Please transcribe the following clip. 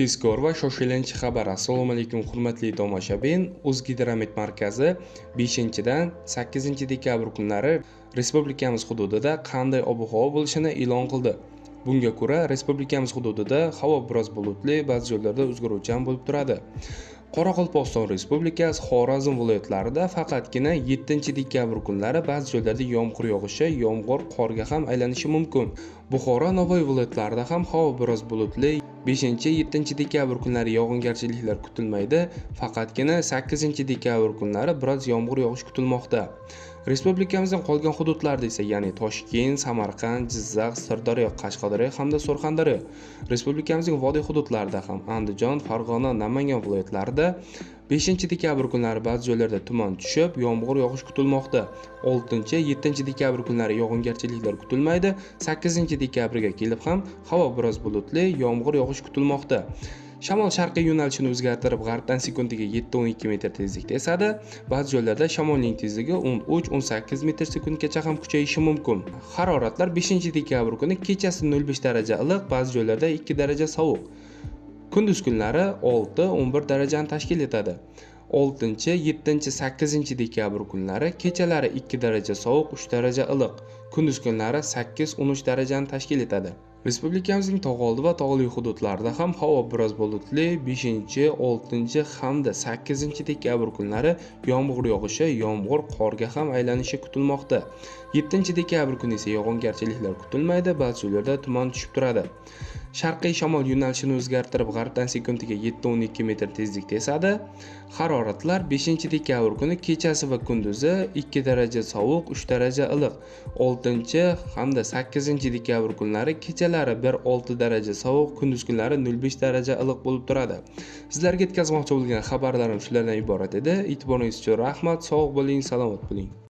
Tezkor va shoshilinch xabar. Assalomu alaykum hurmatli tomoshabin. O'zgidromet markazi 5-dan 8-dekabr kunlari respublikamiz hududida qanday ob-havo bo'lishini e'lon qildi. Bunga ko'ra, respublikamiz hududida havo biroz bulutli, ba'zi joylarda o'zgaruvchan bo'lib turadi. Qoraqalpog'iston Respublikasi, Xorazm viloyatlarida faqatgina 7-dekabr kunlari ba'zi joylarda yomg'ir yog'ishi, yomg'ir qorga ham aylanishi mumkin. Buxoro, Navoiy viloyatlarida ham havo biroz bulutli. 5-7-dekabr kunlari yog'ingarchiliklar kutilmaydi, faqatgina 8-dekabr kunlari biroz yomg'ir yog'ishi kutilmoqda. Respublikamizning qolgan hududlarida esa, ya'ni Toshkent, Samarqand, Jizzax, Sirdaryo, Qashqadaryo hamda Surxondaryo, respublikamizning vodiy hududlarida ham Andijon, Farg'ona, Namangan viloyatlarida 5-dekabr kunlari ba'zi joylarda tuman tushib, yomg'ir yog'ishi kutilmoqda. 6-7-dekabr kunlari yog'ingarchiliklar kutilmaydi. 8-dekabrga kelib ham havo biroz bulutli, yomg'ir yog'ishi kutilmoqda. Shamol sharqiy yo'nalishini o'zgartirib, g'arbdan sekundiga 7-12 metr tezlikda esadi. Ba'zi joylarda shamolning tezligi 13-18 metr sekundgacha ham kuchayishi mumkin. Haroratlar 5-dekabr kuni kechasi 0.5 daraja iliq, ba'zi joylarda 2 daraja sovuq. Kunduz kunlari 6-11 darajani tashkil etadi. 6-7-8-dekabr kunlari kechalari 2 daraja sovuq, 3 daraja iliq. Kunduz kunlari 8-13 darajani tashkil etadi. Respublikamizning tog'oldi va tog'li hududlarida ham havo biroz bulutli. 5, 6 hamda 8-dekabr kunlari yomg'ir yog'ishi, yomg'ir qorga ham aylanishi kutilmoqda. 7-dekabr kuni esa yog'ingarchiliklar kutilmaydi, ba'zi joylarda tuman tushib turadi. Sharqiy shamol yo'nalishini o'zgartirib, g'arbdan sekundiga 7-12 metr tezlikda esadi. Haroratlar 5-dekabr kuni kechasi va kunduzi 2 daraja sovuq, 3 daraja iliq. 6 hamda 8-dekabr kunlari kechalari 1-6 daraja sovuq, kunduz kunlari 0.5 daraja iliq bo'lib turadi. Sizlarga yetkazmoqchi bo'lgan xabarlarim shulardan iborat edi. E'tiboringiz uchun rahmat. Sog' bo'ling, salomat bo'ling.